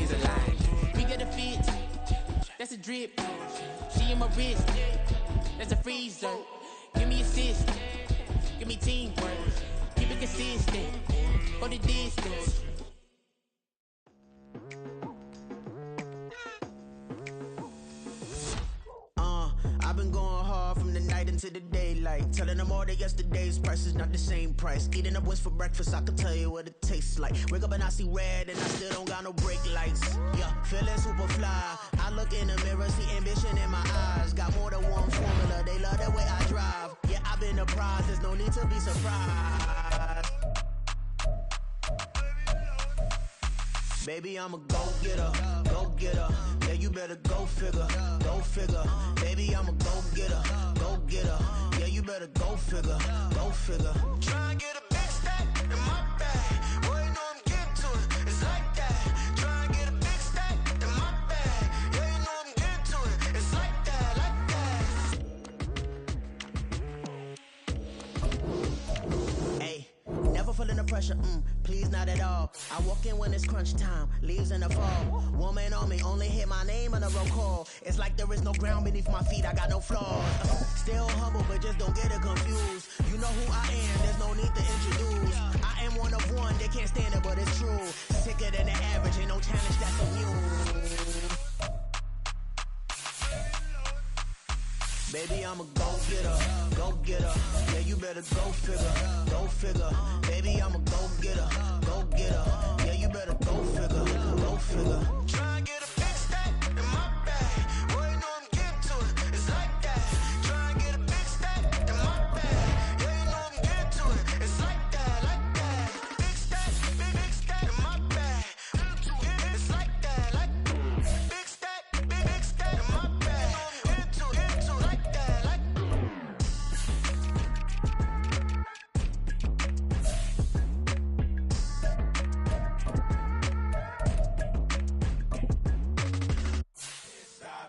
is alive. We get a fit, that's a drip. She in my wrist, that's a freezer. Give me assist, give me teamwork. Keep it consistent, go the distance. I've been going hard from the night into the daylight, telling them all that yesterday's price is not the same price. Eating up wings for breakfast, I can tell you what it tastes like. Wake up and I see red and I still don't got no brake lights. Yeah, feeling super fly. I look in the mirror, see ambition in my eyes. Got more than one formula, they love the way I drive. Yeah, I've been a prize, there's no need to be surprised. Baby, I'm a go-getter, go-getter. Yeah, you better go figure, go figure. Baby, I'm a go-getter, go-getter. Yeah, you better go figure, go figure. Try and get a big stack in my bag. Boy, you know I'm getting to it, it's like that. Try and get a big stack in my bag. Yeah, you know I'm getting to it, it's like that, like that. Hey, never feeling the pressure, please not at all. I walk in when it's crunch time, leaves in the fall. Woman on me, only hit my name on the roll call. It's like there is no ground beneath my feet, I got no flaws. Still humble, but just don't get it confused. You know who I am, there's no need to introduce. I am one of one, they can't stand it, but it's true. Sicker than the average, ain't no challenge that's immune. Baby, I'm a go-getter, go-getter. Yeah, you better go figure, go figure. Baby, I'm a go-getter, go-getter. Yeah, you better go figure, go figure. Try and get a big stack in my bag. Boy, you know I'm getting to it, it's like that. Try and get a big stack in my bag. Yeah, you know I'm getting to it, it's like that, like that. Big stack in my bag. It's like that, like big stack in my bag. Into it, like that, like.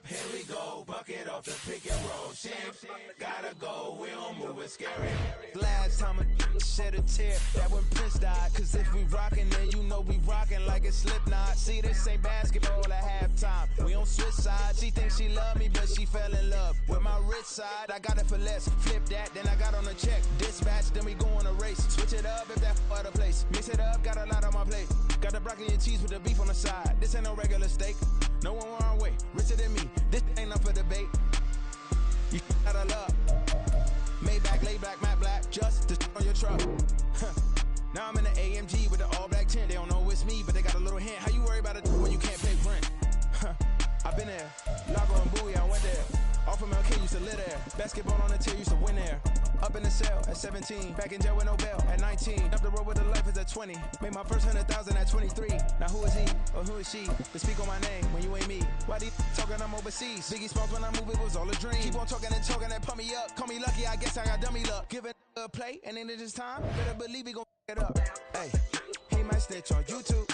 Here we go, bucket off the pick and roll. Champ, gotta go, we don't move it scary. Last time a shed a tear, that when Prince died. Cause if we rockin', then you know we rockin' like a Slipknot. See, this ain't basketball at halftime. We on switch sides. She thinks she love me, but she fell in love with my rich side. I got it for less, flip that, then I got on a check. Dispatch, then we go on a race. Switch it up if that other place. Mix it up, got a lot on my plate. Got the broccoli and cheese with the beef on the side. This ain't no regular steak. No one wrong way, richer than me. This ain't up for debate. You out of luck. Maybach, lay back, matte black, just to on your truck. Now I'm in the AMG with the all black tint. They don't know it's me, but they got a little hint. How you worry about it when you can't pay rent? I've been there. Lago and Bowie, I went there. Off from LK, used to live there. Basketball on the tier, used to win there. Up in the cell at 17. Back in jail with no bail at 19. Up the road with the life is at 20. Made my first 100,000 at 23. Now who is he or who is she to speak on my name when you ain't me? Why they talking I'm overseas? Biggie Smalls when I move, it was all a dream. Keep on talking and pump me up. Call me lucky, I guess I got dummy luck. Give it a play and then it is time. Better believe he gon' it up. Hey, he might snitch on YouTube.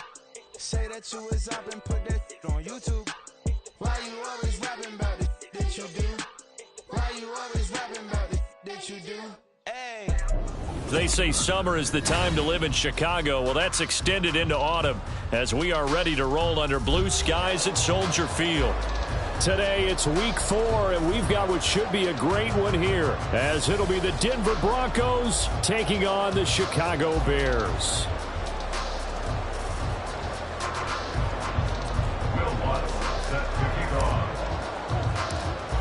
Say that you was up and put that on YouTube. Why you always rapping about it that you do? Why you always rapping about it that you do? Hey. They say summer is the time to live in Chicago. Well, that's extended into autumn as we are ready to roll under blue skies at Soldier Field. Today, it's week 4, and we've got what should be a great one here, as it'll be the Denver Broncos taking on the Chicago Bears.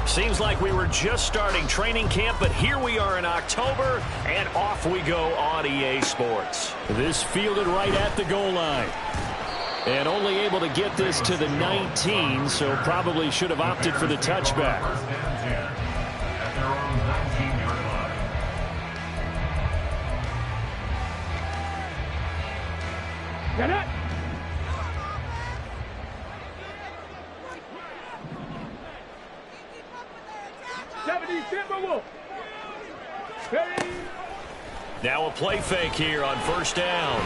Seems like we were just starting training camp, but here we are in October, and off we go on EA Sports. This fielded right at the goal line. And only able to get this to the 19, so probably should have opted for the touchback. Get it! Now a play fake here on first down.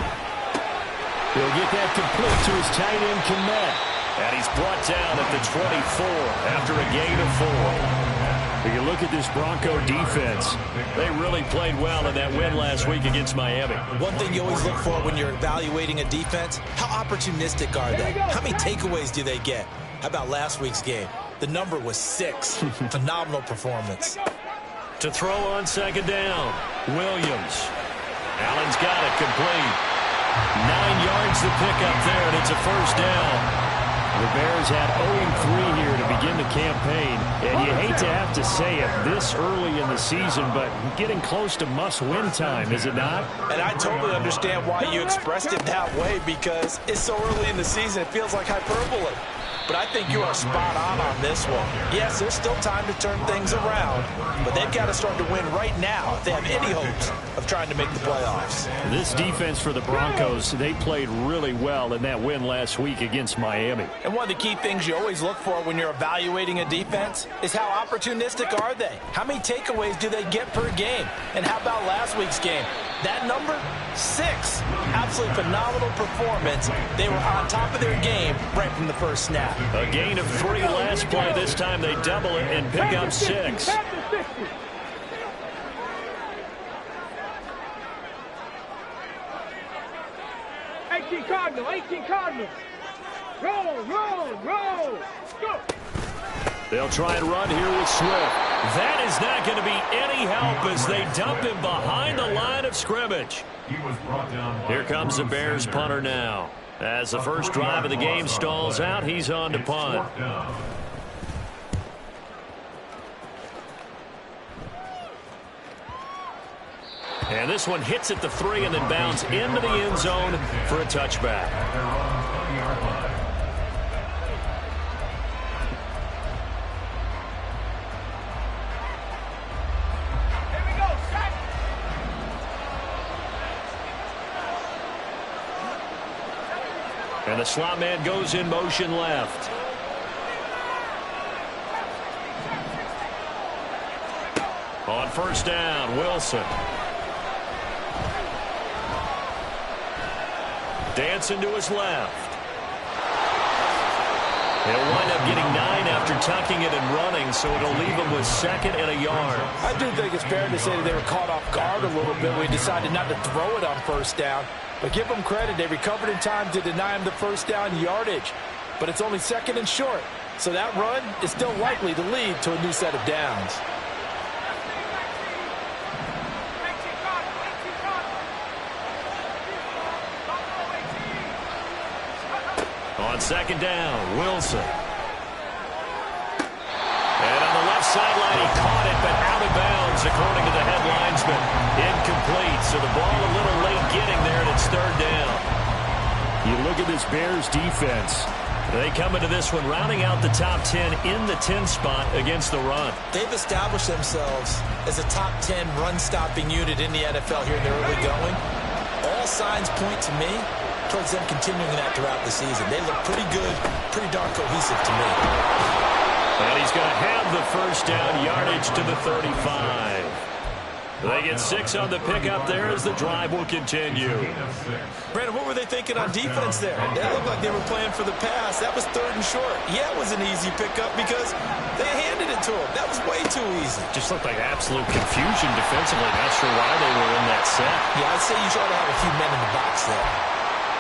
He'll get that complete to his tight end, Komet. And he's brought down at the 24 after a gain of 4. You look at this Bronco defense. They really played well in that win last week against Miami. One thing you always look for when you're evaluating a defense, how opportunistic are they? How many takeaways do they get? How about last week's game? The number was 6. Phenomenal performance. To throw on second down, Williams. Allen's got it complete. 9 yards to pick up there, and it's a first down. The Bears had 0-3 here to begin the campaign, and you hate to have to say it this early in the season, but getting close to must-win time, is it not? And I totally understand why you expressed it that way, because it's so early in the season, it feels like hyperbole. But I think you are spot on this one. Yes, there's still time to turn things around, but they've got to start to win right now if they have any hopes of trying to make the playoffs. This defense for the Broncos, they played really well in that win last week against Miami. And one of the key things you always look for when you're evaluating a defense is how opportunistic are they? How many takeaways do they get per game? And how about last week's game? That number, 6. Absolutely phenomenal performance. They were on top of their game right from the first snap. A gain of 3 last play. This time they double it and pick up 6. 18 Cardinals. Roll. Go. They'll try and run here with Swift. That is not going to be any help as they dump him behind the line of scrimmage. Here comes the Bears punter now. As the first drive of the game stalls out, he's on to punt. And this one hits at the 3 and then bounds into the end zone for a touchback. And the slot man goes in motion left. On first down, Wilson. Dancing to his left. He'll wind up getting 9 after tucking it and running, so it'll leave him with 2nd and a yard. I do think it's fair to say that they were caught off guard a little bit when he decided not to throw it on first down. But give them credit. They recovered in time to deny him the first down yardage. But it's only 2nd and short. So that run is still likely to lead to a new set of downs. On second down, Wilson. And on the left sideline, he caught it, but out of bounds, according to the head linesman. Incomplete, so the ball a little late getting there, and it's 3rd down. You look at this Bears defense. They come into this one rounding out the top 10 in the 10 spot against the run. They've established themselves as a top 10 run-stopping unit in the NFL here in the early going. All signs point to me towards them continuing that throughout the season. They look pretty good, pretty darn cohesive to me. And he's going to have the first down, yardage to the 35. They get 6 on the pickup there as the drive will continue. Brandon, what were they thinking on defense there? They looked like they were playing for the pass. That was 3rd and short. Yeah, it was an easy pickup because they handed it to him. That was way too easy. Just looked like absolute confusion defensively. Not sure why they were in that set. Yeah, I'd say you try to have a few men in the box there.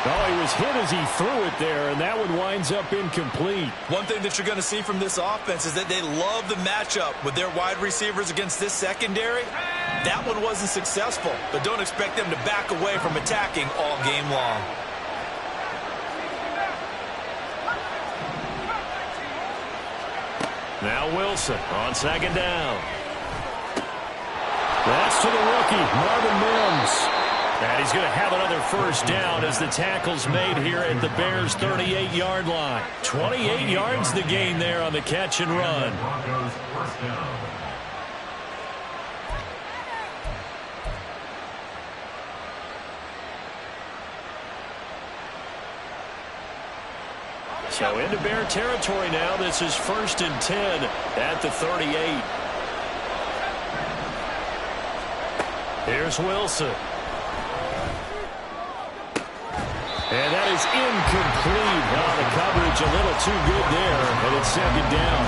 Oh, he was hit as he threw it there, and that one winds up incomplete. One thing that you're going to see from this offense is that they love the matchup with their wide receivers against this secondary. That one wasn't successful, but don't expect them to back away from attacking all game long. Now Wilson on second down. That's to the rookie, Marvin Mims. And he's going to have another first down as the tackle's made here at the Bears' 38-yard line. 28 yards the gain there on the catch and run. So into Bear territory now. This is 1st and 10 at the 38. Here's Wilson. And that is incomplete. The coverage a little too good there, and it's 2nd down.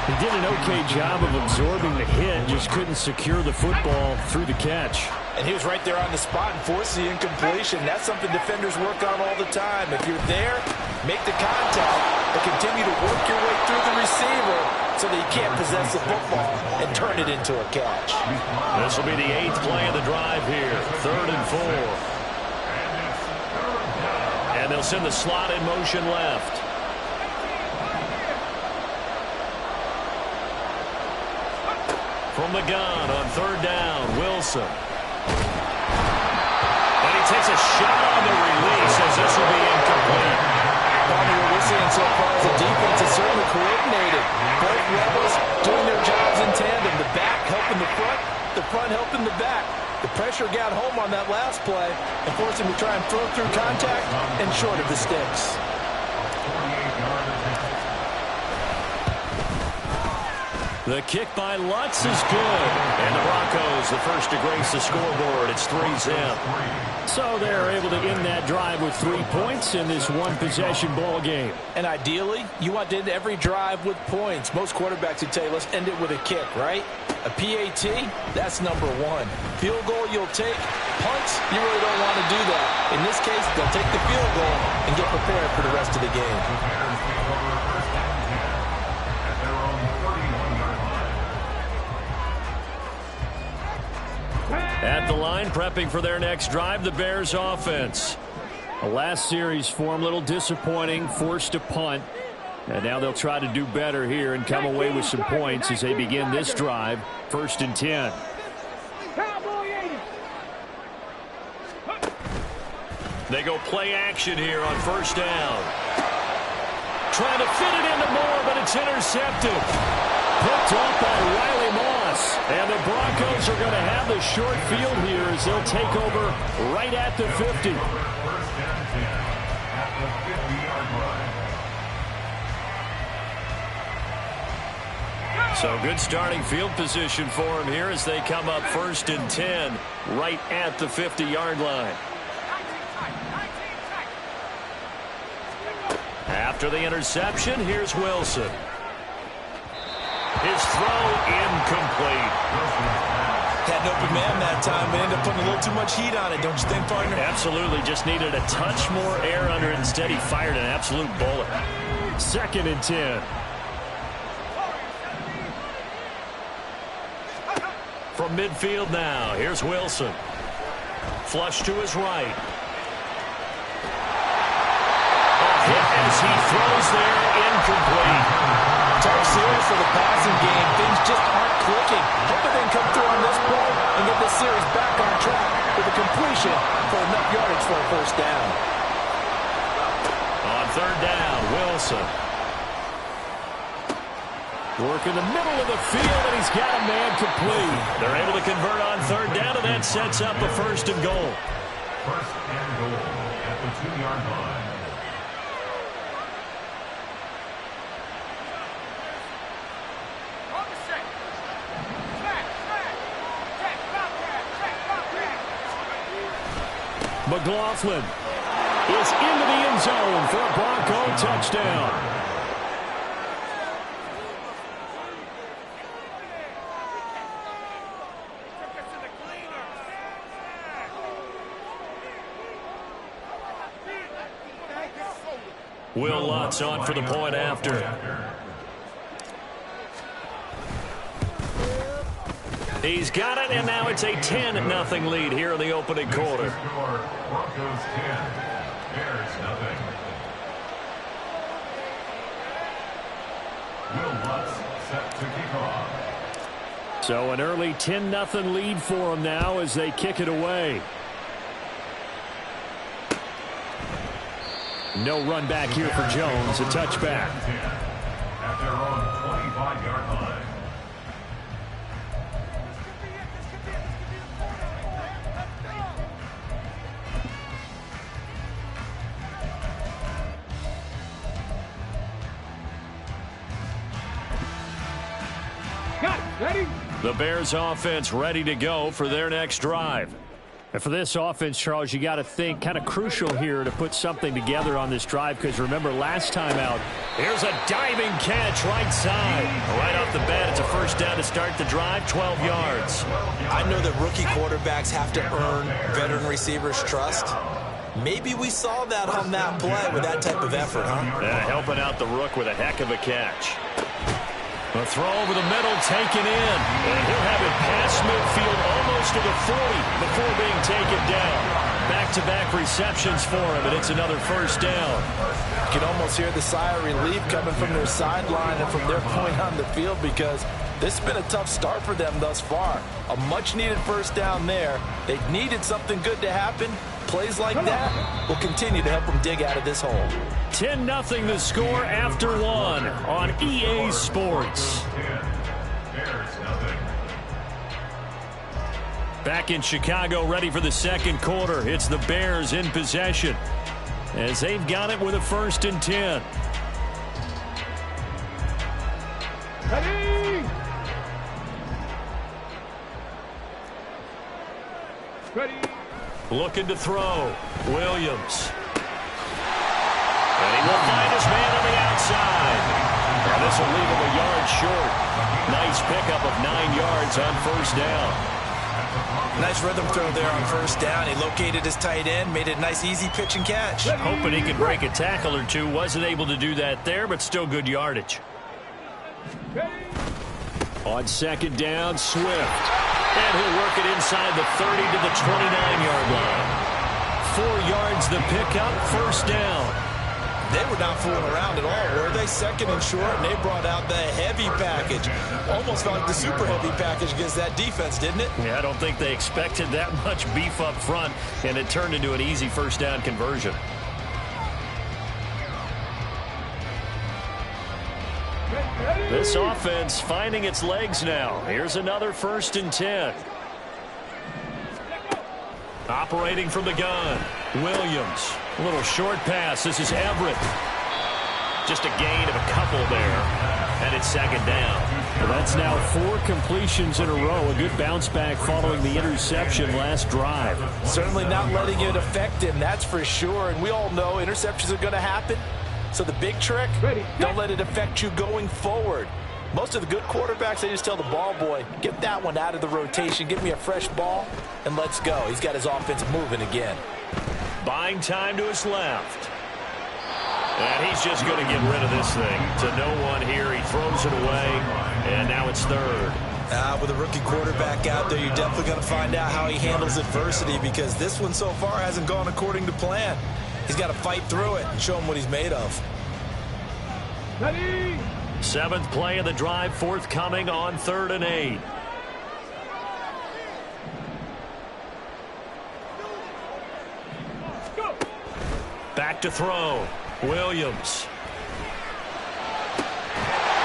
He did an okay job of absorbing the hit, just couldn't secure the football through the catch. And he was right there on the spot and forced the incompletion. That's something defenders work on all the time. If you're there, make the contact, but continue to work your way through the receiver so that you can't possess the football and turn it into a catch. This will be the 8th play of the drive here, 3rd and 4. And they'll send the slot in motion left. From the gun on 3rd down, Wilson. And he takes a shot on the release as this will be incomplete. What we're seeing so far is the defense is certainly coordinated. Both levels doing their jobs in tandem. The back helping the front helping the back. The pressure got home on that last play and forced him to try and throw through contact and short of the sticks. The kick by Lutz is good. And the Broncos, the first to grace the scoreboard. It's 3-zip. So they're able to end that drive with 3 points in this one-possession ball game. And ideally, you want to end every drive with points. Most quarterbacks would tell you, let's end it with a kick, right? A PAT, that's number 1. Field goal you'll take. Punts, you really don't want to do that. In this case, they'll take the field goal and get prepared for the rest of the game. At the line, prepping for their next drive, the Bears offense. The last series for them, a little disappointing, forced to punt. And now they'll try to do better here and come away with some points as they begin this drive, 1st and 10. They go play action here on 1st down. Trying to fit it into Moore, but it's intercepted. Picked off by Riley Moss. And the Broncos are going to have the short field here as they'll take over right at the 50. So good starting field position for them here as they come up 1st and 10 right at the 50-yard line. After the interception, here's Wilson. His throw incomplete. Had an open man that time, but ended up putting a little too much heat on it, don't you think, partner? Absolutely. Just needed a touch more air under it. Instead, he fired an absolute bullet. 2nd and 10. From midfield now, here's Wilson. Flush to his right. Hit as he throws there, incomplete. Tough series for the passing game. Things just aren't clicking. Hoping they can come through on this play and get this series back on track with a completion for enough yardage for a 1st down. On 3rd down, Wilson. Work in the middle of the field, and he's got a man complete. They're able to convert on 3rd down, and that sets up a 1st and goal. 1st and goal at the 2-yard line. McLaughlin is into the end zone for a Bronco touchdown. Will Lutz on for the point after. He's got it, and now it's a 10-0 lead here in the opening quarter. Broncos 10, Bears nothing. Will Lutz set to kick off. So an early 10-0 lead for them now as they kick it away. No run back here for Jones, a touchback. At their own 25-yard line. Got it. Ready? The Bears offense ready to go for their next drive. And for this offense, Charles, you got to think kind of crucial here to put something together on this drive, because remember last time out, here's a diving catch right side. Right off the bat, it's a first down to start the drive, 12 yards. I know that rookie quarterbacks have to earn veteran receivers' trust. Maybe we saw that on that play with that type of effort, huh? Helping out the rook with a heck of a catch. A throw over the middle, taken in. And he'll have it past midfield, almost to the 40 before being taken down. Back-to-back receptions for him, and it's another first down. You can almost hear the sigh of relief coming from their sideline and from their point on the field, because this has been a tough start for them thus far. A much-needed first down there. They needed something good to happen. Plays like that will continue to help them dig out of this hole. 10-0 the score after one on EA Sports. Back in Chicago, ready for the second quarter. It's the Bears in possession as they've got it with a 1st and 10. Ready! Ready! Looking to throw. Williams. And he will find his man on the outside. And this will leave him a yard short. Nice pickup of 9 yards on first down. Nice rhythm throw there on first down. He located his tight end, made it a nice easy pitch and catch. Hoping he could break a tackle or two. Wasn't able to do that there, but still good yardage. On second down, Swift. And he'll work it inside the 30 to the 29-yard line. 4 yards the pickup, first down. They were not fooling around at all, were they? Second and short, and they brought out the heavy package. Almost felt like the super heavy package against that defense, didn't it? Yeah, I don't think they expected that much beef up front, and it turned into an easy first down conversion. This offense finding its legs now. Here's another 1st and 10. Operating from the gun, Williams. A little short pass. This is Everett. Just a gain of a couple there. And it's second down. Well, that's now 4 completions in a row. A good bounce back following the interception last drive. Certainly not letting it affect him, that's for sure. And we all know interceptions are going to happen. So the big trick, don't let it affect you going forward. Most of the good quarterbacks, they just tell the ball boy, get that one out of the rotation, give me a fresh ball, and let's go. He's got his offense moving again. Buying time to his left. And he's just going to get rid of this thing. To no one here, he throws it away, and now it's third. With a rookie quarterback out there, you're definitely going to find out how he handles adversity, because this one so far hasn't gone according to plan. He's got to fight through it and show him what he's made of. Ready! 7th play of the drive, forthcoming on 3rd and 8. Go! Back to throw. Williams.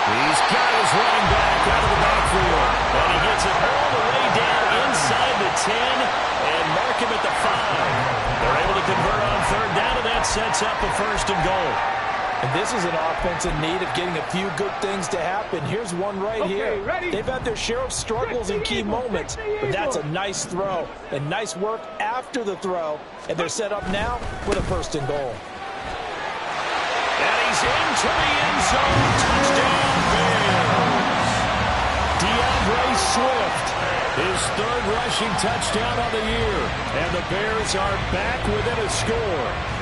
He's got his running back out of the backfield. And he gets it all the way down inside the 10 and mark him at the 5. They're able to convert on 3rd down, and that sets up a 1st and goal. And this is an offense in need of getting a few good things to happen. Here's one right here. Ready. They've had their share of struggles in key moments, but that's a nice throw and nice work after the throw. And they're set up now with a 1st and goal. And he's into the end zone. Touchdown, Bears. DeAndre Swift, his 3rd rushing touchdown of the year. And the Bears are back within a score.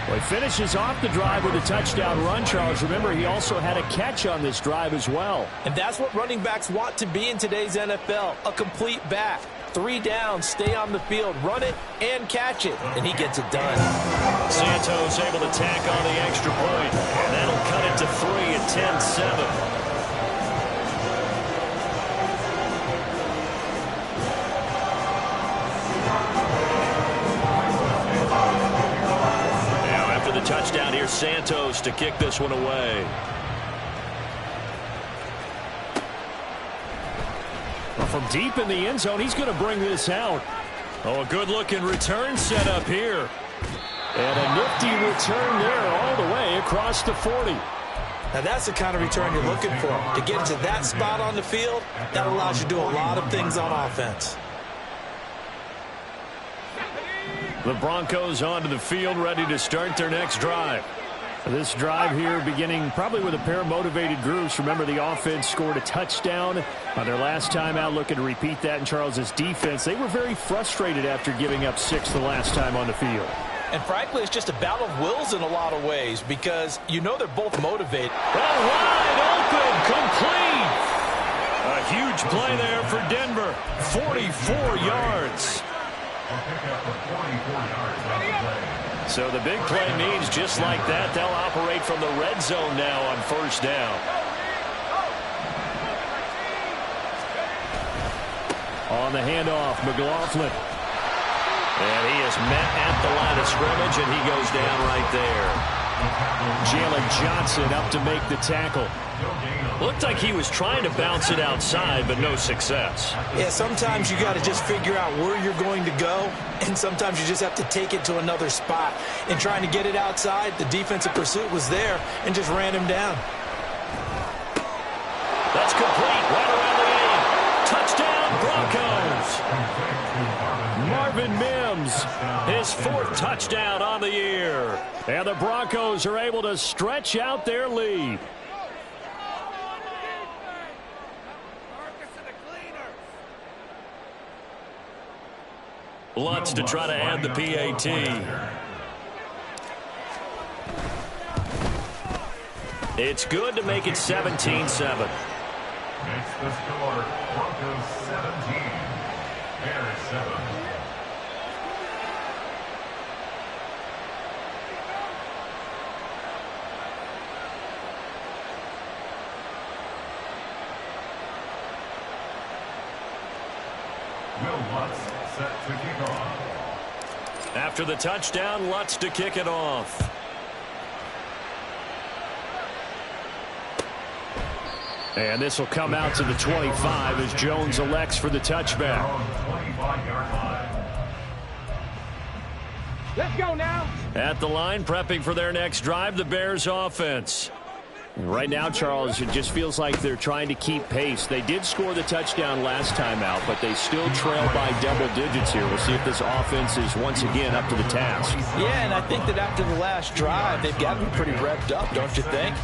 Well, he finishes off the drive with a touchdown run, Charles. Remember, he also had a catch on this drive as well. And that's what running backs want to be in today's NFL, a complete back. 3 downs, stay on the field, run it, and catch it. And he gets it done. Santos able to tack on the extra point, and that'll cut it to 3 at 10-7. Touchdown here, Santos to kick this one away. Well, from deep in the end zone, he's going to bring this out. Oh, a good-looking return set up here. And a nifty return there all the way across the 40. Now, that's the kind of return you're looking for. To get into that spot on the field, that allows you to do a lot of things on offense. The Broncos onto the field, ready to start their next drive. This drive here beginning probably with a pair of motivated groups. Remember, the offense scored a touchdown on their last time out, looking to repeat that in Charles' defense. They were very frustrated after giving up 6 the last time on the field. And frankly, it's just a battle of wills in a lot of ways because you know they're both motivated. Oh, wide open, complete. A huge play there for Denver. 44 yards. So the big play means just like that, they'll operate from the red zone now on first down. On the handoff, McLaughlin. And he is met at the line of scrimmage, and he goes down right there. Jalen Johnson up to make the tackle. Looked like he was trying to bounce it outside, but no success. Yeah, sometimes you got to just figure out where you're going to go, and sometimes you just have to take it to another spot. In trying to get it outside, the defensive pursuit was there and just ran him down. That's complete, right around the 8. Touchdown, Broncos. Marvin Mims, his 4th touchdown on the year. And the Broncos are able to stretch out their lead. Lutz to try to add the PAT. It's good to make it 17-7. Makes the score Broncos 17, Bears 7. Will Lutz set to kick off. After the touchdown, Lutz to kick it off. And this will come out to the 25 as Jones elects for the touchback. Let's go now. At the line, prepping for their next drive, the Bears offense. Right now, Charles, it just feels like they're trying to keep pace. They did score the touchdown last time out, but they still trail by double digits here. We'll see if this offense is once again up to the task. Yeah, and I think that after the last drive, they've got to be pretty revved up, don't you think?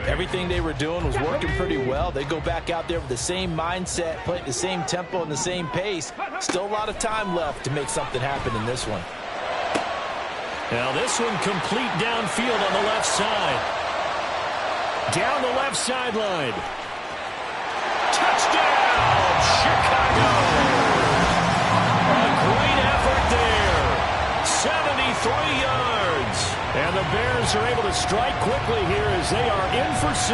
Everything they were doing was working pretty well. They go back out there with the same mindset, play at the same tempo and the same pace. Still a lot of time left to make something happen in this one. Now this one complete downfield on the left side. Down the left sideline. Touchdown, Chicago. A great effort there. 73 yards. And the Bears are able to strike quickly here as they are in for 6.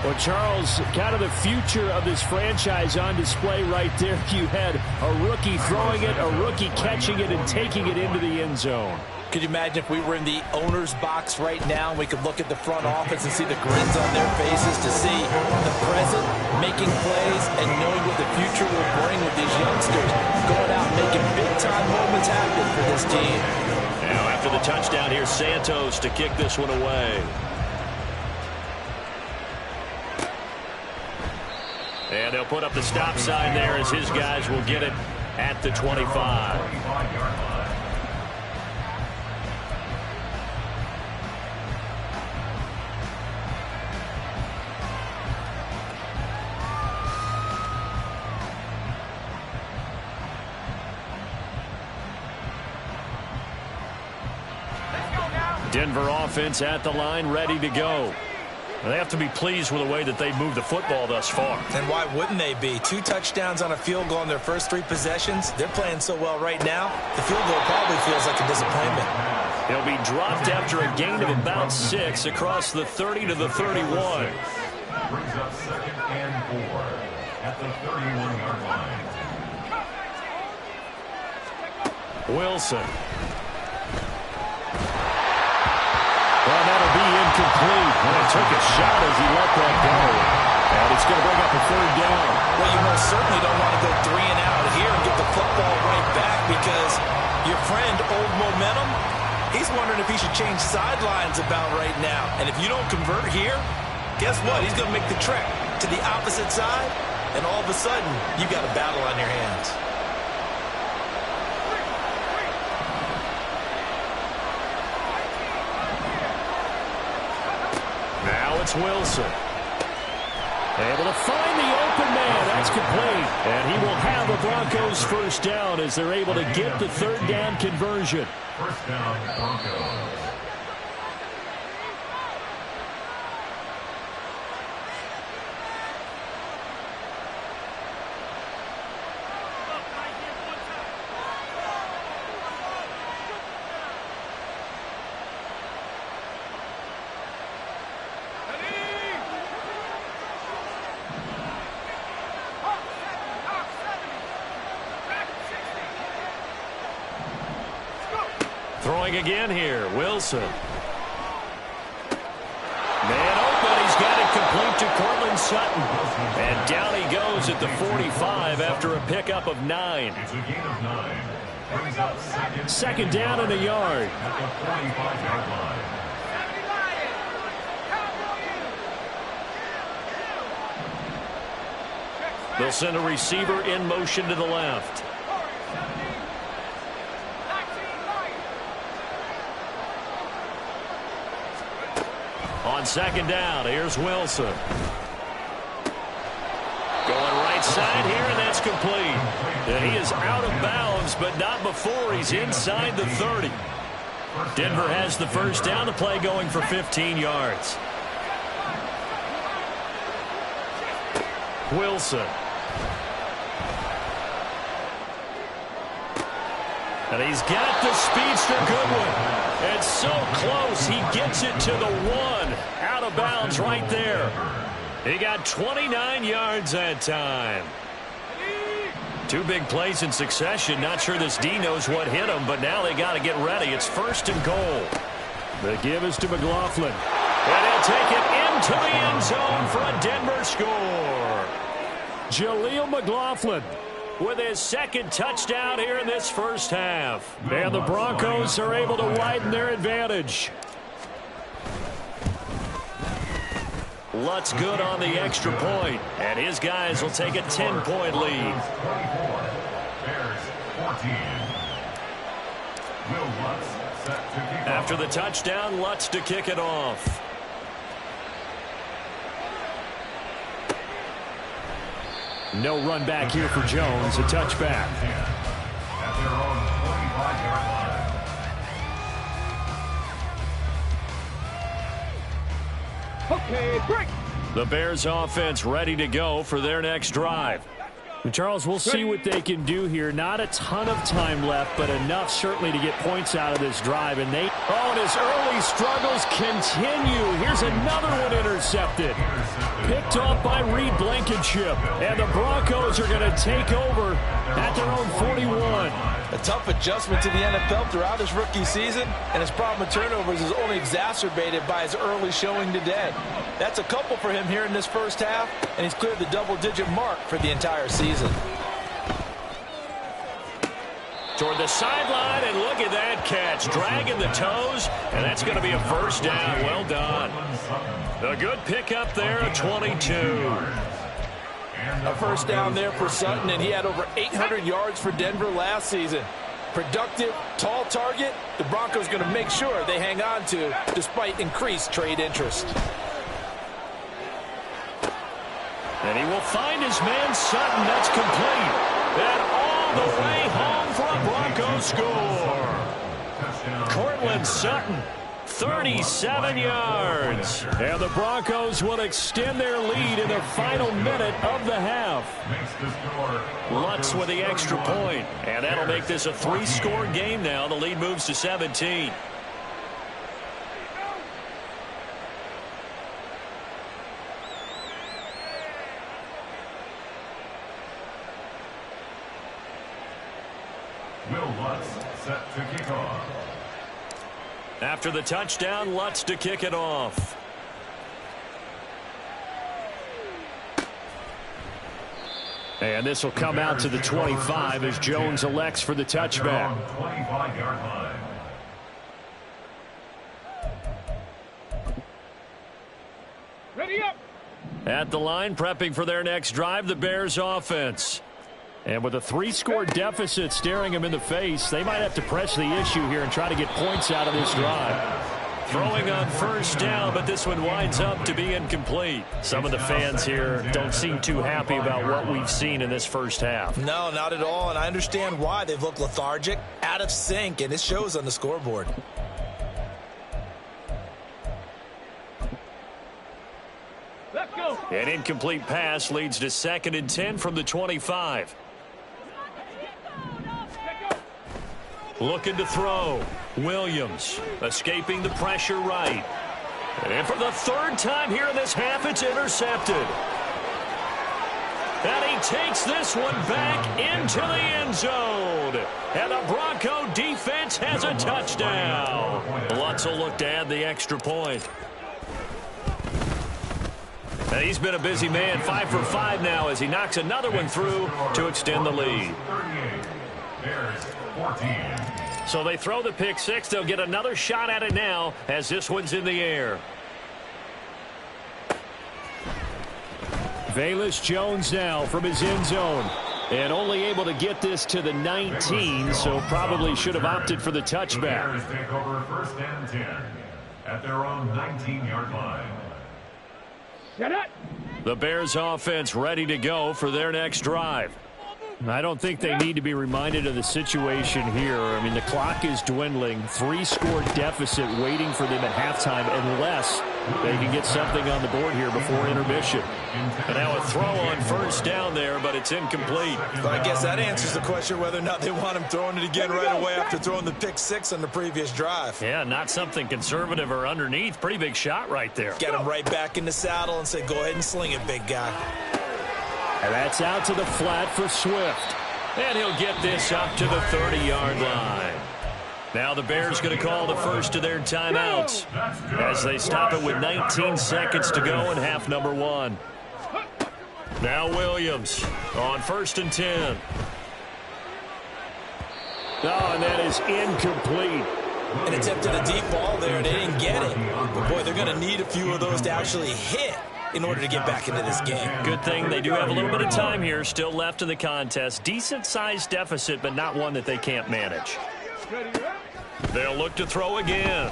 Well, Charles, kind of the future of this franchise on display right there. You had a rookie throwing it, a rookie catching it, and taking it into the end zone. Could you imagine if we were in the owner's box right now and we could look at the front office and see the grins on their faces to see the present, making plays, and knowing what the future will bring with these youngsters going out and making big-time moments happen for this team. Now, after the touchdown, here's Santos to kick this one away. And they'll put up the stop sign there as his guys will get it at the 25. Denver offense at the line, ready to go. They have to be pleased with the way that they've moved the football thus far. And why wouldn't they be? 2 touchdowns on a field goal in their first 3 possessions. They're playing so well right now, the field goal probably feels like a disappointment. He'll be dropped after a gain of about 6 across the 30 to the 31. Brings up 2nd and 4 at the 31-yard line. Wilson. Well, that'll be incomplete. And it took a shot as he let that go. And it's going to bring up a 3rd down. Well, you most certainly don't want to go 3 and out here and get the football right back because your friend, Old Momentum, he's wondering if he should change sidelines about right now. And if you don't convert here, guess what? He's going to make the trek to the opposite side, and all of a sudden, you've got a battle on your hands. it's Wilson. Able to find the open man. That's complete. And he will have a Broncos first down as they're able to get the third down conversion. First down, Broncos. Throwing again here, Wilson. Man open, he's got it complete to Cortland Sutton. And down he goes at the 45 after a pickup of 9. It's a gain of 9. Brings up second down and a yard. At the 45-yard line. They'll send a receiver in motion to the left. On second down, here's Wilson. Going right side here, and that's complete. And he is out of bounds, but not before he's inside the 30. Denver has the first down. The play going for 15 yards. Wilson. And he's got the speedster Goodwin. It's so close, he gets it to the 1. Out of bounds right there. He got 29 yards that time. 2 big plays in succession. Not sure this D knows what hit him, but now they got to get ready. It's first and goal. The give is to McLaughlin. And he'll take it into the end zone for a Denver score. Jaleel McLaughlin with his second touchdown here in this first half. And the Broncos are able to widen their advantage. Lutz good on the extra point, and his guys will take a 10-point lead. Bears 14. Will Lutz set to kick After off. the touchdown, Lutz to kick it off. No run back here for Jones. A touchback. At their own 45-yard line. Okay, break. The Bears offense ready to go for their next drive. Charles, we'll see what they can do here. Not a ton of time left, but enough certainly to get points out of this drive. And they... Oh, and his early struggles continue. Here's another one intercepted. Picked off by Reed Blankenship. And the Broncos are going to take over at their own 41. A tough adjustment to the NFL throughout his rookie season, and his problem with turnovers is only exacerbated by his early showing today. That's a couple for him here in this first half, and he's cleared the double-digit mark for the entire season. Toward the sideline, and look at that catch. Dragging the toes, and that's going to be a first down. Well done. A good pickup there at 22. A first down there for Sutton, and he had over 800 yards for Denver last season. Productive, tall target, the Broncos going to make sure they hang on to despite increased trade interest. And he will find his man Sutton. That's complete. And all the way home for a Broncos score. Cortland Sutton, 37 yards. And the Broncos will extend their lead in the final minute of the half. Lutz with the extra point. And that'll make this a 3-score game now. The lead moves to 17. Will Lutz set to kick off. After the touchdown, Lutz to kick it off. And this will come out to the 25 as Jones elects for the touchback. 25-yard line. Ready up. At the line, prepping for their next drive, the Bears offense. And with a 3-score deficit staring them in the face, they might have to press the issue here and try to get points out of this drive. Throwing on first down, but this one winds up to be incomplete. Some of the fans here don't seem too happy about what we've seen in this first half. No, not at all, and I understand why. They've looked lethargic, out of sync, and it shows on the scoreboard. Let's go. An incomplete pass leads to 2nd and 10 from the 25. Looking to throw. Williams escaping the pressure right. And for the 3rd time here in this half, it's intercepted. And he takes this one back into the end zone. And the Bronco defense has a touchdown. Lutz will look to add the extra point. And he's been a busy man, 5 for 5 now as he knocks another one through to extend the lead. So they throw the pick 6. They'll get another shot at it now as this one's in the air. Velus Jones now from his end zone. And only able to get this to the 19, so probably should have opted for the touchback. Bears take over 1st and 10 at their own 19-yard line. Get it. The Bears offense ready to go for their next drive. I don't think they need to be reminded of the situation here. I mean, the clock is dwindling. 3-score deficit waiting for them at halftime unless they can get something on the board here before intermission. And now a throw on first down there, but it's incomplete. But I guess that answers the question whether or not they want him throwing it again right away after throwing the pick 6 on the previous drive. Yeah, not something conservative or underneath. Pretty big shot right there. Get him right back in the saddle and say, go ahead and sling it, big guy. And that's out to the flat for Swift. And he'll get this up to the 30-yard line. Now the Bears going to call the first of their timeouts as they stop it with 19 seconds to go in half number 1. Now Williams on 1st and 10. Oh, and that is incomplete. An attempt at a deep ball there. They didn't get it. But, boy, they're going to need a few of those to actually hit in order to get back into this game. Good thing they do have a little bit of time here still left in the contest. Decent-sized deficit, but not one that they can't manage. They'll look to throw again.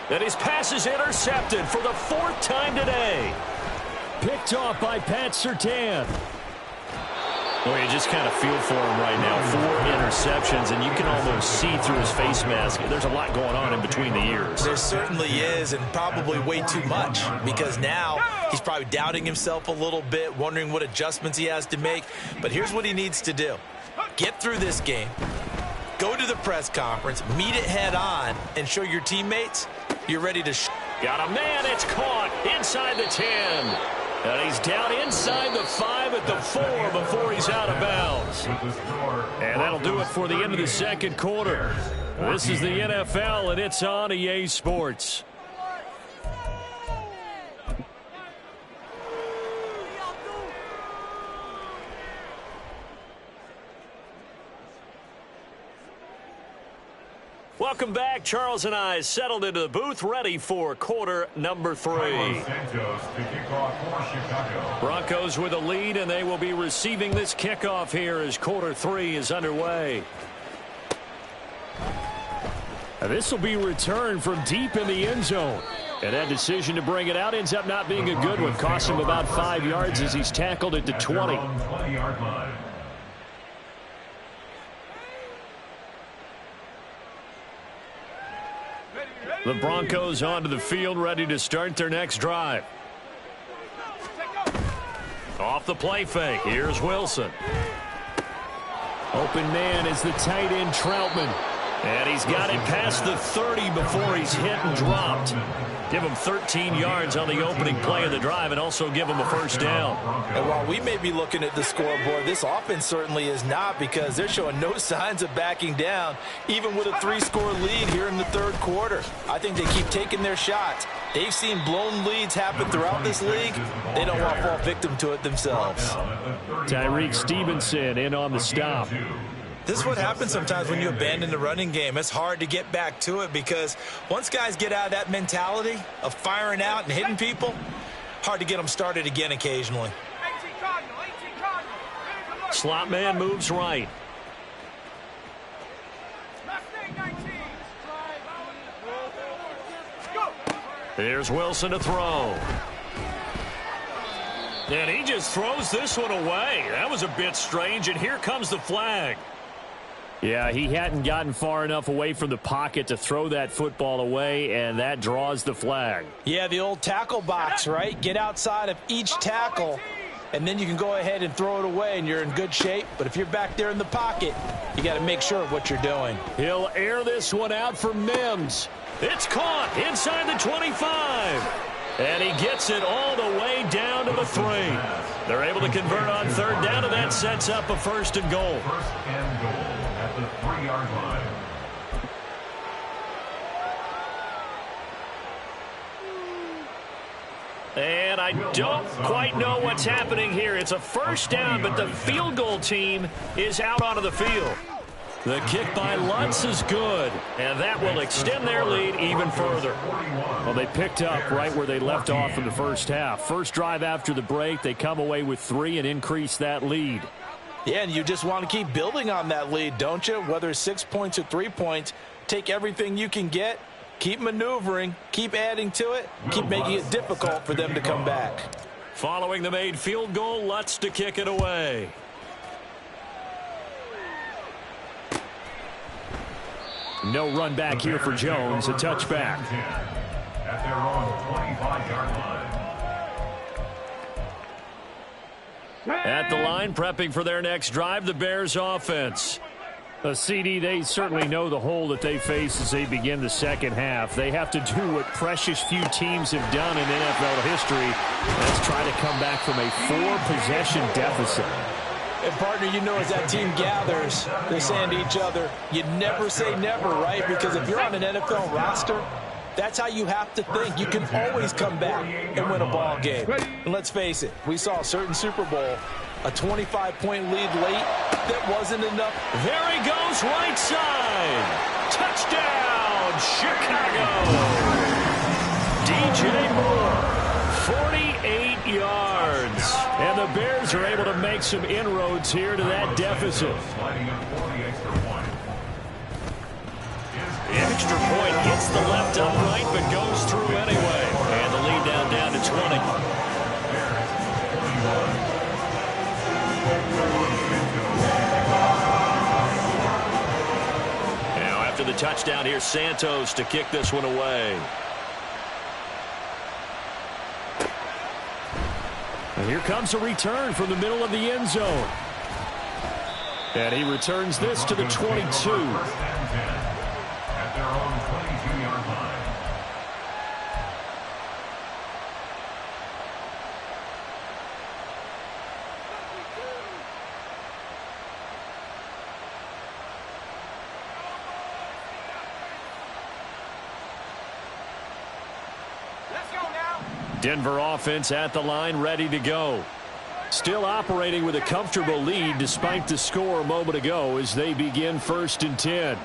And his pass is intercepted for the 4th time today. Picked off by Pat Surtain. Well, you just kind of feel for him right now. 4 interceptions, and you can almost see through his face mask. There's a lot going on in between the ears. There certainly is, and probably way too much, because now he's probably doubting himself a little bit, wondering what adjustments he has to make. But here's what he needs to do. Get through this game, go to the press conference, meet it head on, and show your teammates you're ready to Got a man, it's caught inside the 10. And he's down inside the 5 at the 4 before he's out of bounds. And that'll do it for the end of the 2nd quarter. This is the NFL, and it's on EA Sports. Welcome back. Charles and I settled into the booth, ready for quarter number 3. Broncos with a lead, and they will be receiving this kickoff here as quarter 3 is underway. This will be returned from deep in the end zone. And that decision to bring it out ends up not being a good one. Cost him about 5 yards as he's tackled at the 20. The Broncos onto the field, ready to start their next drive. Off the play fake, here's Wilson. Open man is the tight end Troutman. And he's got it past the 30 before he's hit and dropped. Give him 13 yards on the opening play of the drive and also give him a first down. And while we may be looking at the scoreboard, this offense certainly is not, because they're showing no signs of backing down, even with a 3-score lead here in the 3rd quarter. I think they keep taking their shots. They've seen blown leads happen throughout this league. They don't want to fall victim to it themselves. Tyreek Stevenson in on the stop. This is what happens sometimes when you abandon the running game. It's hard to get back to it, because once guys get out of that mentality of firing out and hitting people, hard to get them started again occasionally. Slot man moves right. Here's Wilson to throw. And he just throws this one away. That was a bit strange, and here comes the flag. Yeah, he hadn't gotten far enough away from the pocket to throw that football away, and that draws the flag. Yeah, the old tackle box, right? Get outside of each tackle, and then you can go ahead and throw it away, and you're in good shape. But if you're back there in the pocket, you got to make sure of what you're doing. He'll air this one out for Mims. It's caught inside the 25. And he gets it all the way down to the 3. They're able to convert on third down, and that sets up a 1st and goal. 1st and goal at the 3-yard line. And I don't quite know what's happening here. It's a 1st down, but the field goal team is out onto the field. The kick by Lutz is good, and that will extend their lead even further. Well, they picked up right where they left off in the first half. First drive after the break, they come away with 3 and increase that lead. Yeah, and you just want to keep building on that lead, don't you? Whether it's 6 points or 3 points, take everything you can get, keep maneuvering, keep adding to it, keep making it difficult for them to come back. Following the made field goal, Lutz to kick it away. No run back here for Jones, a touchback. At their own 25-yard line. At the line, prepping for their next drive, the Bears offense. CD, they certainly know the hole that they face as they begin the second half. They have to do what precious few teams have done in NFL history. Let's try to come back from a 4-possession deficit. And, partner, you know as that team gathers, they're saying to each other, you never say never, right? Because if you're on an NFL roster, that's how you have to think. You can always come back and win a ball game. And let's face it, we saw a certain Super Bowl, a 25-point lead late. That wasn't enough. There he goes, right side. Touchdown, Chicago. DJ Moore, 48 yards. And the Bears are able to make some inroads here to that deficit. The extra point hits the left upright, but goes through anyway. And the lead down to 20. Now after the touchdown, here's Santos to kick this one away. And here comes a return from the middle of the end zone. And he returns this to the 22. At their own 22-yard line. Denver offense at the line, ready to go. Still operating with a comfortable lead despite the score a moment ago as they begin 1st and 10.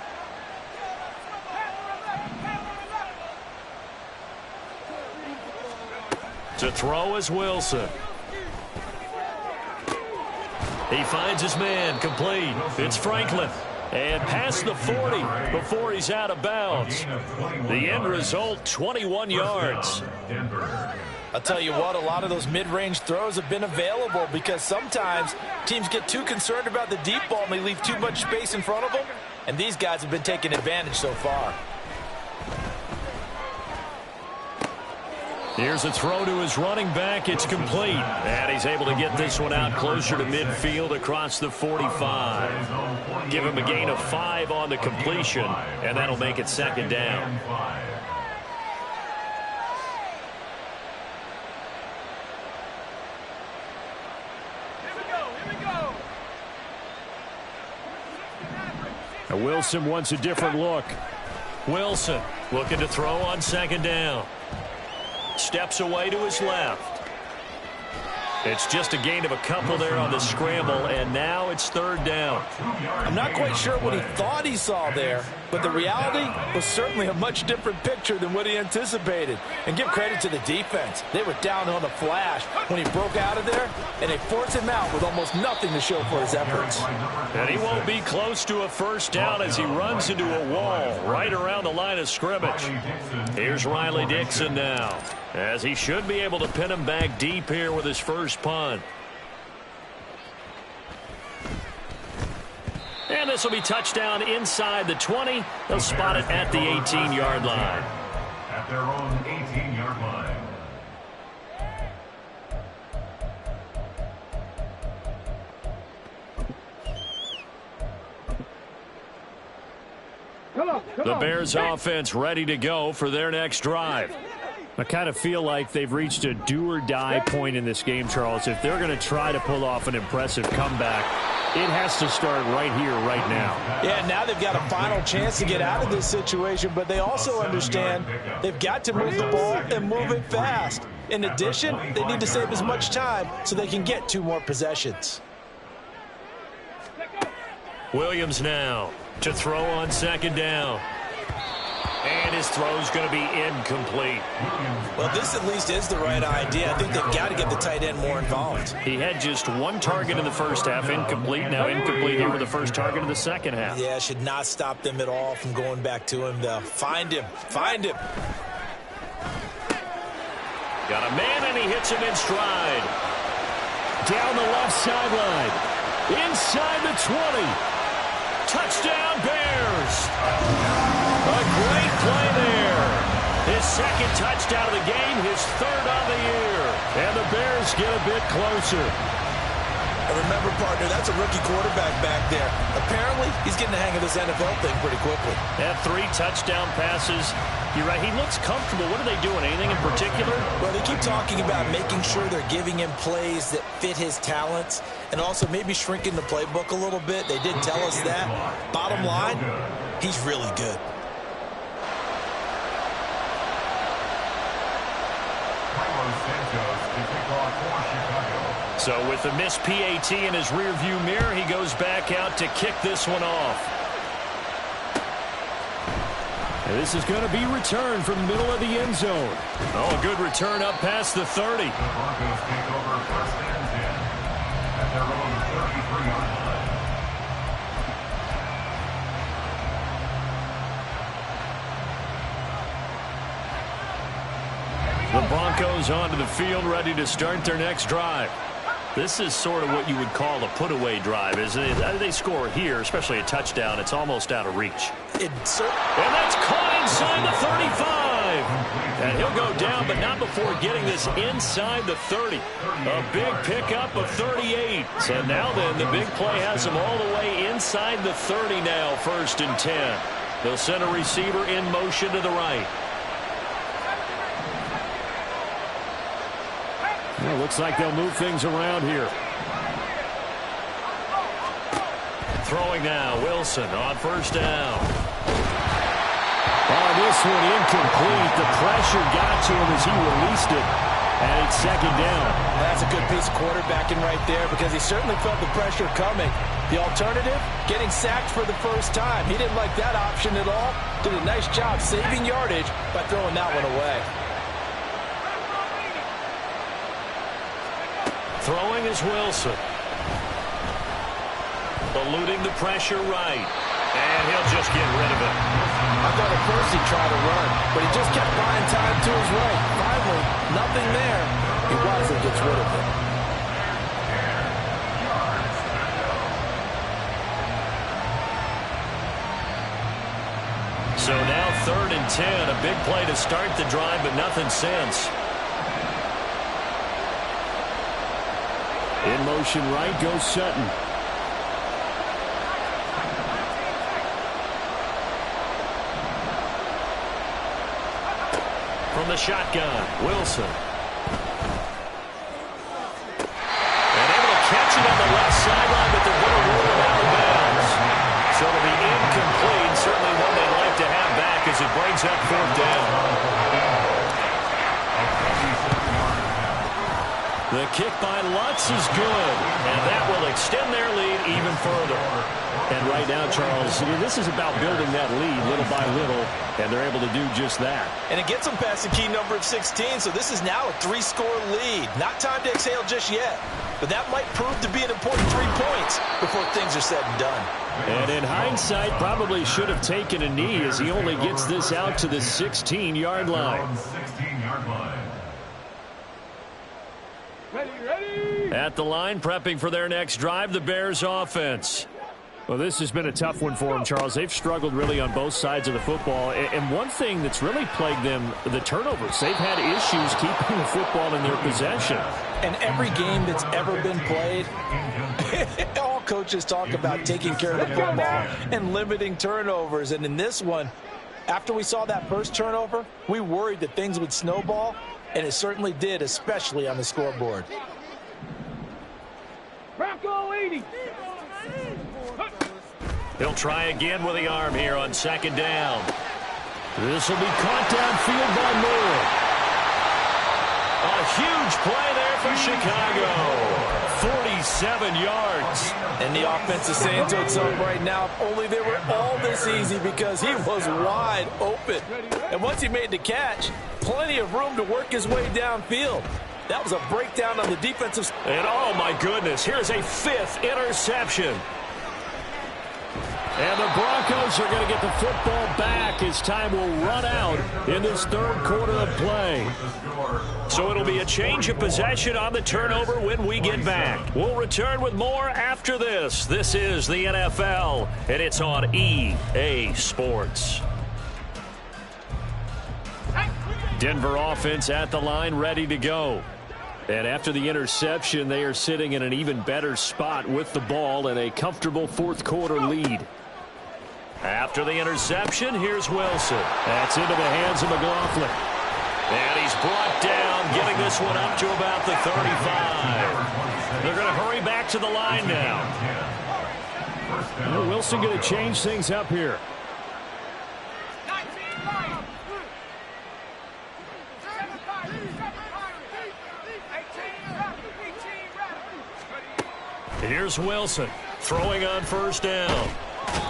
To throw is Wilson. He finds his man, complete. It's Franklin. And past the 40 before he's out of bounds. The end result, 21 yards. I'll tell you what, a lot of those mid-range throws have been available because sometimes teams get too concerned about the deep ball and they leave too much space in front of them. And these guys have been taking advantage so far. Here's a throw to his running back. It's complete. And he's able to get this one out closer to midfield across the 45. Give him a gain of 5 on the completion, and that'll make it 2nd down. Now Wilson wants a different look. Wilson looking to throw on 2nd down. Steps away to his left. It's just a gain of a couple there on the scramble, and now it's 3rd down. I'm not quite sure what he thought he saw there, But the reality was certainly a much different picture than what he anticipated. And give credit to the defense. They were down on the flash when he broke out of there, and they forced him out with almost nothing to show for his efforts. And he won't be close to a first down as he runs into a wall right around the line of scrimmage. Here's Riley Dixon now, as he should be able to pin him back deep here with his first punt. And this will be touchdown inside the 20. They'll spot it at the 18-yard line. At their own 18-yard line. The Bears offense ready to go for their next drive. I kind of feel like they've reached a do-or-die point in this game, Charles. If they're going to try to pull off an impressive comeback, it has to start right here, right now. Yeah, now they've got a final chance to get out of this situation, but they also understand they've got to move the ball and move it fast. In addition, they need to save as much time so they can get 2 more possessions. Williams now to throw on second down. And his throw's going to be incomplete. Well, this at least is the right idea. I think they've got to get the tight end more involved. He had just 1 target in the first half, incomplete. Now incomplete here with the first target in the second half. Yeah, should not stop them at all from going back to him, though. Find him. Find him. Got a man, and he hits him in stride. Down the left sideline. Inside the 20. Touchdown, Bears. A great play there. His second touchdown of the game, his 3rd on the year. And the Bears get a bit closer. And remember, partner, that's a rookie quarterback back there. Apparently, he's getting the hang of this NFL thing pretty quickly. Had 3 touchdown passes. You're right, he looks comfortable. What are they doing? Anything in particular? Well, they keep talking about making sure they're giving him plays that fit his talents and also maybe shrinking the playbook a little bit. They did tell us that. Bottom line, he's really good. So with the missed PAT in his rearview mirror, he goes back out to kick this one off. And this is going to be returned from the middle of the end zone. Oh, a good return up past the 30. The Broncos take over 1st and 10 at their own 33-yard line. The Broncos onto the field, ready to start their next drive. This is sort of what you would call a put-away drive, isn't it? They score here, especially a touchdown. It's almost out of reach. And that's caught inside the 35. And he'll go down, but not before getting this inside the 30. A big pickup of 38. So now then, the big play has him all the way inside the 30 now, 1st and 10. They'll send a receiver in motion to the right. Well, looks like they'll move things around here. Throwing now, Wilson on 1st down. Oh, this one incomplete. The pressure got to him as he released it. And it's 2nd down. That's a good piece of quarterbacking right there because he certainly felt the pressure coming. The alternative, getting sacked for the first time. He didn't like that option at all. Did a nice job saving yardage by throwing that one away. Throwing is Wilson. Eluding the pressure right. And he'll just get rid of it. I thought at first he'd try to run, but he just kept buying time to his right. Finally, nothing there. He wisely gets rid of it. So now 3rd and 10. A big play to start the drive, but nothing since. In motion right goes Sutton. From the shotgun, Wilson. And able to catch it on the left sideline, but they're going to rule him out of bounds. So it'll be incomplete. Certainly one they'd like to have back as it brings up 4th down. The The kick by Lutz is good, and that will extend their lead even further. And right now, Charles, this is about building that lead little by little, and they're able to do just that. And it gets them past the key number of 16, so this is now a 3-score lead. Not time to exhale just yet, but that might prove to be an important 3 points before things are said and done. And in hindsight, probably should have taken a knee as he only gets this out to the 16-yard line. Ready. At the line, prepping for their next drive, the Bears offense. Well, this has been a tough one for them, Charles. They've struggled really on both sides of the football. And one thing that's really plagued them, the turnovers. They've had issues keeping the football in their possession. And every game that's ever been played, all coaches talk about taking care of the football and limiting turnovers. And in this one, after we saw that first turnover, we worried that things would snowball, and it certainly did, especially on the scoreboard. Bronco 80. He'll try again with the arm here on second down. This will be caught downfield by Moore. A huge play there for Chicago. 47 yards. And the offense is saying to itself right now, if only they were all this easy, because he was wide open. And once he made the catch, plenty of room to work his way downfield. That was a breakdown on the defensive. And oh my goodness, here's a 5th interception. And the Broncos are going to get the football back as time will run out in this third quarter of play. So it'll be a change of possession on the turnover when we get back. We'll return with more after this. This is the NFL, and it's on EA Sports. Denver offense at the line, ready to go. And after the interception, they are sitting in an even better spot with the ball and a comfortable fourth quarter lead. After the interception, here's Wilson. That's into the hands of McLaughlin. And he's brought down, getting this one up to about the 35. They're going to hurry back to the line now. Well, Wilson going to change things up here. Here's Wilson throwing on first down.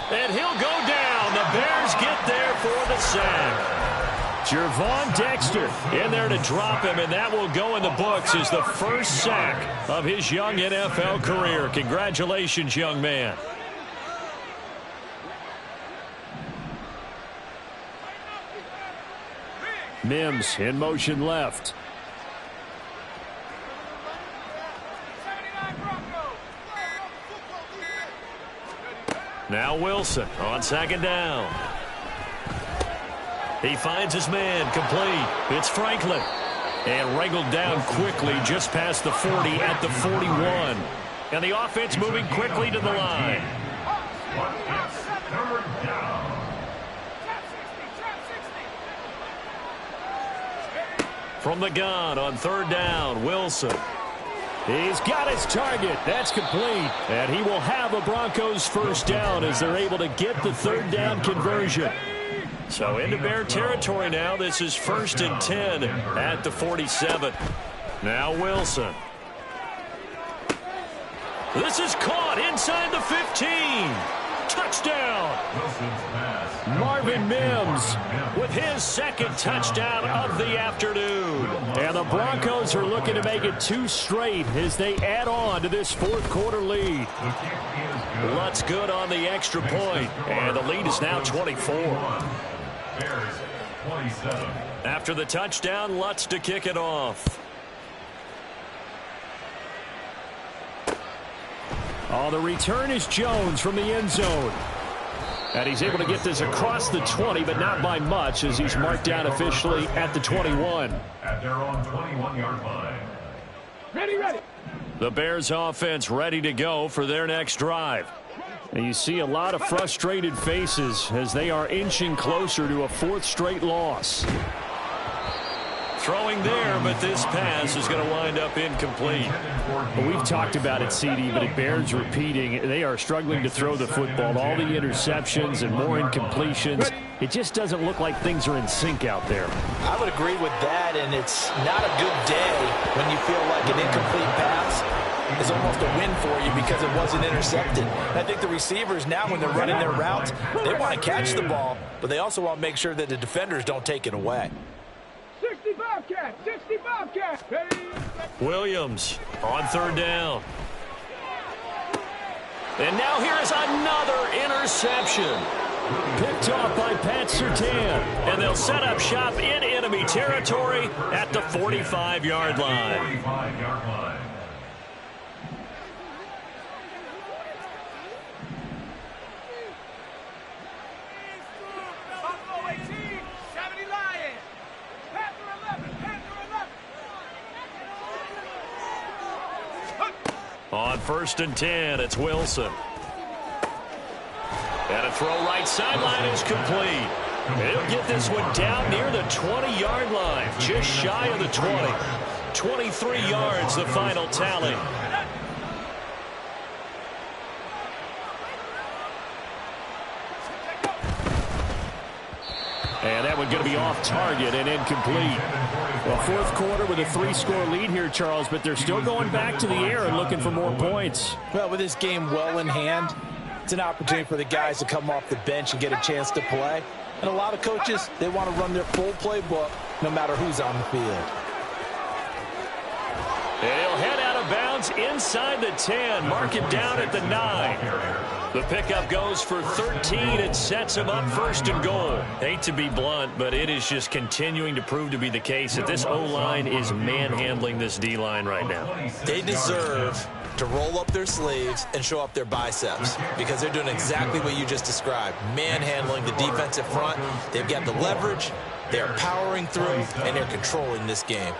And he'll go down. The Bears get there for the sack. Jervon Dexter in there to drop him, and that will go in the books as the first sack of his young NFL career. Congratulations, young man. Mims in motion left. Now Wilson on second down. He finds his man complete. It's Franklin. And wrangled down quickly just past the 40 at the 41. And the offense moving quickly to the line. From the gun on third down, Wilson. He's got his target. That's complete. And he will have a Broncos first down as they're able to get the third down conversion. So into Bear territory now. This is 1st and 10 at the 47. Now Wilson. This is caught inside the 15. Touchdown. Marvin Mims with his second touchdown of the afternoon. And the Broncos are looking to make it 2 straight as they add on to this fourth quarter lead. Lutz good on the extra point, and the lead is now 24. After the touchdown, Lutz to kick it off. Oh, the return is Jones from the end zone. And he's able to get this across the 20, but not by much as he's marked down officially at the 21. At their own 21-yard line. Ready. The Bears offense ready to go for their next drive. And you see a lot of frustrated faces as they are inching closer to a 4th straight loss. Throwing there, but this pass is going to wind up incomplete. Well, we've talked about it, CD, but it bears repeating. They are struggling to throw the football. All the interceptions and more incompletions. It just doesn't look like things are in sync out there. I would agree with that, and it's not a good day when you feel like an incomplete pass is almost a win for you because it wasn't intercepted. And I think the receivers now, when they're running their routes, they want to catch the ball, but they also want to make sure that the defenders don't take it away. 65 cat, 65 cat. Ready? Williams on third down. And now here is another interception. Picked off by Pat Surtain. And they'll set up shop in enemy territory at the 45-yard line. 45-yard line. On 1st and 10, it's Wilson. And a throw right sideline is complete. He'll get this one down near the 20-yard line, just shy of the 20. 23 yards, the final tally. And that one going to be off target and incomplete. Well, fourth quarter with a 3-score lead here, Charles, but they're still going back to the air and looking for more points. Well, with this game well in hand, it's an opportunity for the guys to come off the bench and get a chance to play. And a lot of coaches, they want to run their full playbook no matter who's on the field. And he'll head out of bounds inside the 10. Mark it down at the 9. The pickup goes for 13 and sets him up 1st and goal. Hate to be blunt, but it is just continuing to prove to be the case that this O-line is manhandling this D-line right now. They deserve to roll up their sleeves and show up their biceps because they're doing exactly what you just described, manhandling the defensive front. They've got the leverage, they're powering through, and they're controlling this game.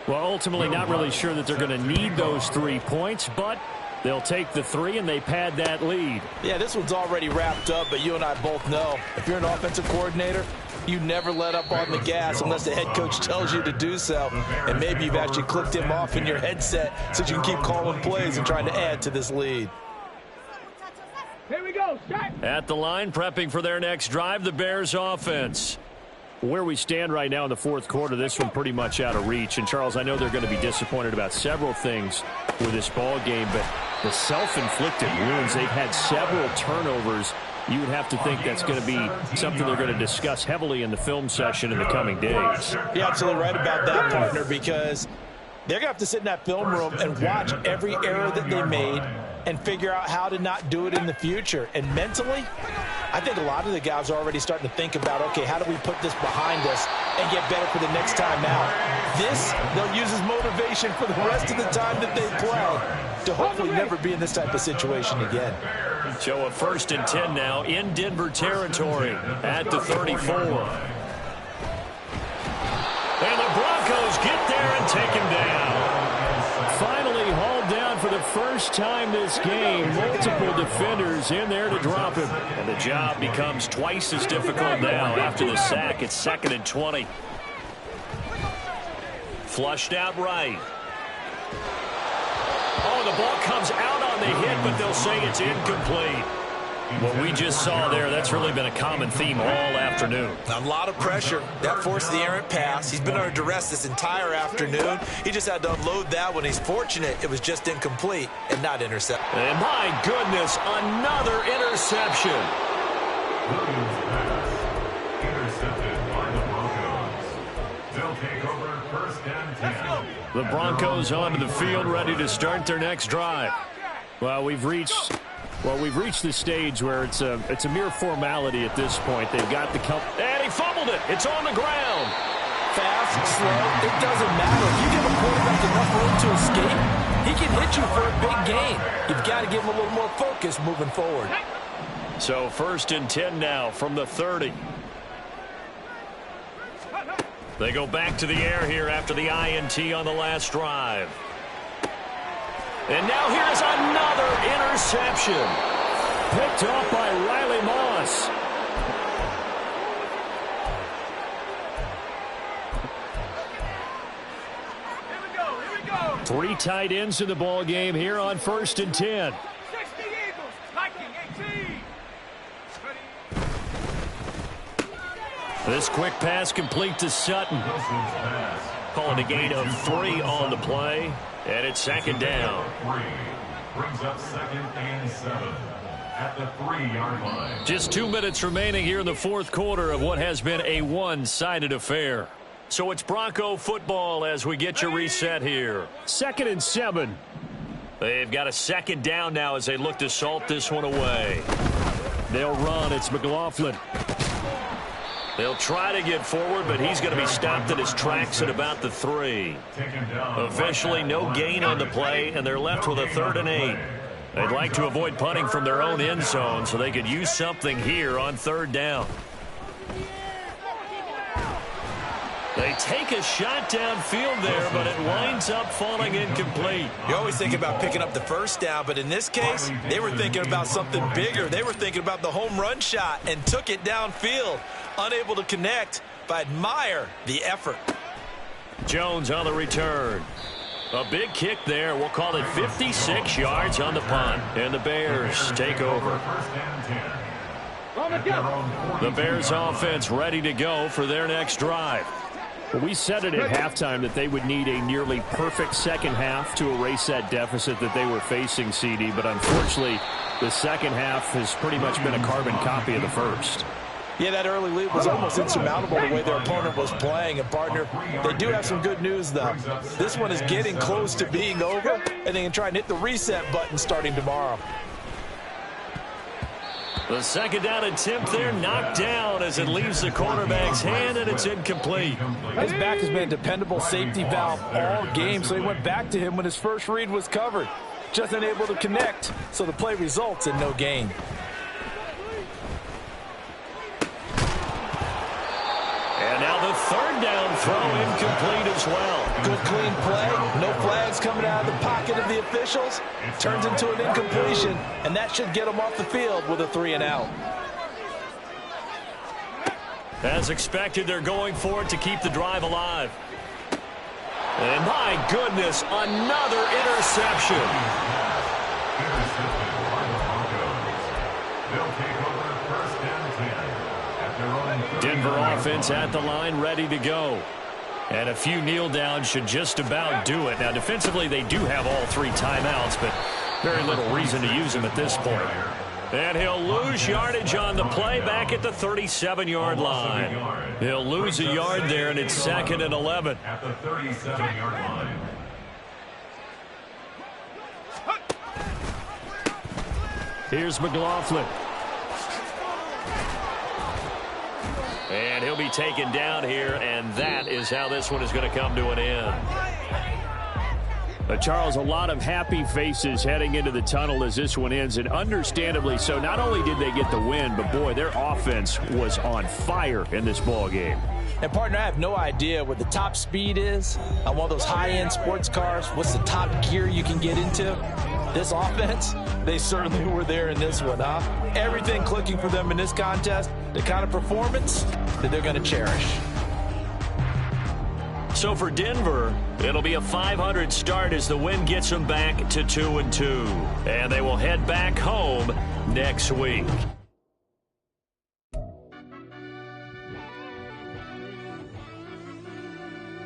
Well, ultimately not really sure that they're going to need those 3 points, but they'll take the 3 and they pad that lead. Yeah, this one's already wrapped up, but you and I both know if you're an offensive coordinator, you never let up on the gas unless the head coach tells you to do so. And maybe you've actually clicked him off in your headset so you can keep calling plays and trying to add to this lead. Here we go, start. At the line, prepping for their next drive, the Bears offense. Where we stand right now in the fourth quarter, this one pretty much out of reach. And, Charles, I know they're going to be disappointed about several things with this ball game, but the self-inflicted wounds, they've had several turnovers. You would have to think that's going to be something they're going to discuss heavily in the film session in the coming days. You're absolutely right about that, partner, because they're going to have to sit in that film room and watch every error that they made and figure out how to not do it in the future. And mentally, I think a lot of the guys are already starting to think about, okay, how do we put this behind us and get better for the next time out? This, they'll use as motivation for the rest of the time that they play to hopefully never be in this type of situation again. So a 1st and 10 now in Denver territory at the 34. And the Broncos get there and take him down. Finally hauled down for the first time this game. Multiple defenders in there to drop him. And the job becomes twice as difficult now after the sack. It's 2nd and 20. Flushed out right. Oh, the ball comes out on the hit, but they'll say it's incomplete. What we just saw there, that's really been a common theme all afternoon. A lot of pressure. That forced the errant pass. He's been under duress this entire afternoon. He just had to unload that one. He's fortunate it was just incomplete and not intercepted. And my goodness, another interception. Intercepted by the Broncos. They'll take over 1st and 10. The Broncos onto the field, ready to start their next drive. Well, we've reached the stage where it's a mere formality at this point. They've got the and he fumbled it. It's on the ground. Fast, slow, it doesn't matter. If you give a quarterback enough room to escape, he can hit you for a big gain. You've got to give him a little more focus moving forward. So 1st and 10 now from the 30. They go back to the air here after the INT on the last drive. And now here's another interception. picked off by Riley Moss. Three tight ends in the ball game here on 1st and 10. 60 Eagles, Viking 18. This quick pass complete to Sutton. Calling a gain of 3 on the play, and it's 2nd down. Brings up 2nd and 7 at the 3-yard line. Just 2 minutes remaining here in the 4th quarter of what has been a one-sided affair. So it's Bronco football as we get your reset here. 2nd and 7. They've got a 2nd down now as they look to salt this one away. They'll run. It's McLaughlin. They'll try to get forward, but he's going to be stopped in his tracks at about the 3. Officially no gain on the play, and they're left with a 3rd and 8. They'd like to avoid punting from their own end zone so they could use something here on 3rd down. They take a shot downfield there, but it winds up falling incomplete. You always think about picking up the 1st down, but in this case, they were thinking about something bigger. They were thinking about the home run shot and took it downfield. Unable to connect, but I admire the effort. Jones on the return. A big kick there. We'll call it 56 yards on the punt. And the Bears take over. The Bears offense ready to go for their next drive. Well, we said it at halftime that they would need a nearly perfect second half to erase that deficit that they were facing, CD. But unfortunately, the second half has pretty much been a carbon copy of the first. Yeah, that early lead was almost insurmountable the way their opponent was playing. And, partner, they do have some good news, though. This one is getting close to being over, and they can try and hit the reset button starting tomorrow. The 2nd down attempt there knocked down as it leaves the cornerback's hand, and it's incomplete. His back has been a dependable safety valve all game, so he went back to him when his first read was covered. Just unable to connect, so the play results in no gain. And now the 3rd down throw incomplete as well. Good clean play. No flags coming out of the pocket of the officials. Turns into an incompletion, and that should get them off the field with a 3 and out. As expected, they're going for it to keep the drive alive. And my goodness, another interception. Intercepted by the Broncos. They'll take over 1st and 10 at their own 30. Denver offense at the line, ready to go. And a few kneel downs should just about do it. Now, defensively, they do have all 3 timeouts, but very little reason to use them at this point. And he'll lose yardage on the play back at the 37-yard line. He'll lose a yard there, and it's 2nd and 11. At the 37-yard line. Here's McLaughlin. And he'll be taken down here, and that is how this one is going to come to an end. Charles, a lot of happy faces heading into the tunnel as this one ends, and understandably so. Not only did they get the win, but, boy, their offense was on fire in this ball game. And, partner, I have no idea what the top speed is on one of those high-end sports cars. What's the top gear you can get into? This offense, they certainly were there in this one, huh? Everything clicking for them in this contest, the kind of performance that they're going to cherish. So for Denver, it'll be a 500 start as the win gets them back to 2-2. And they will head back home next week.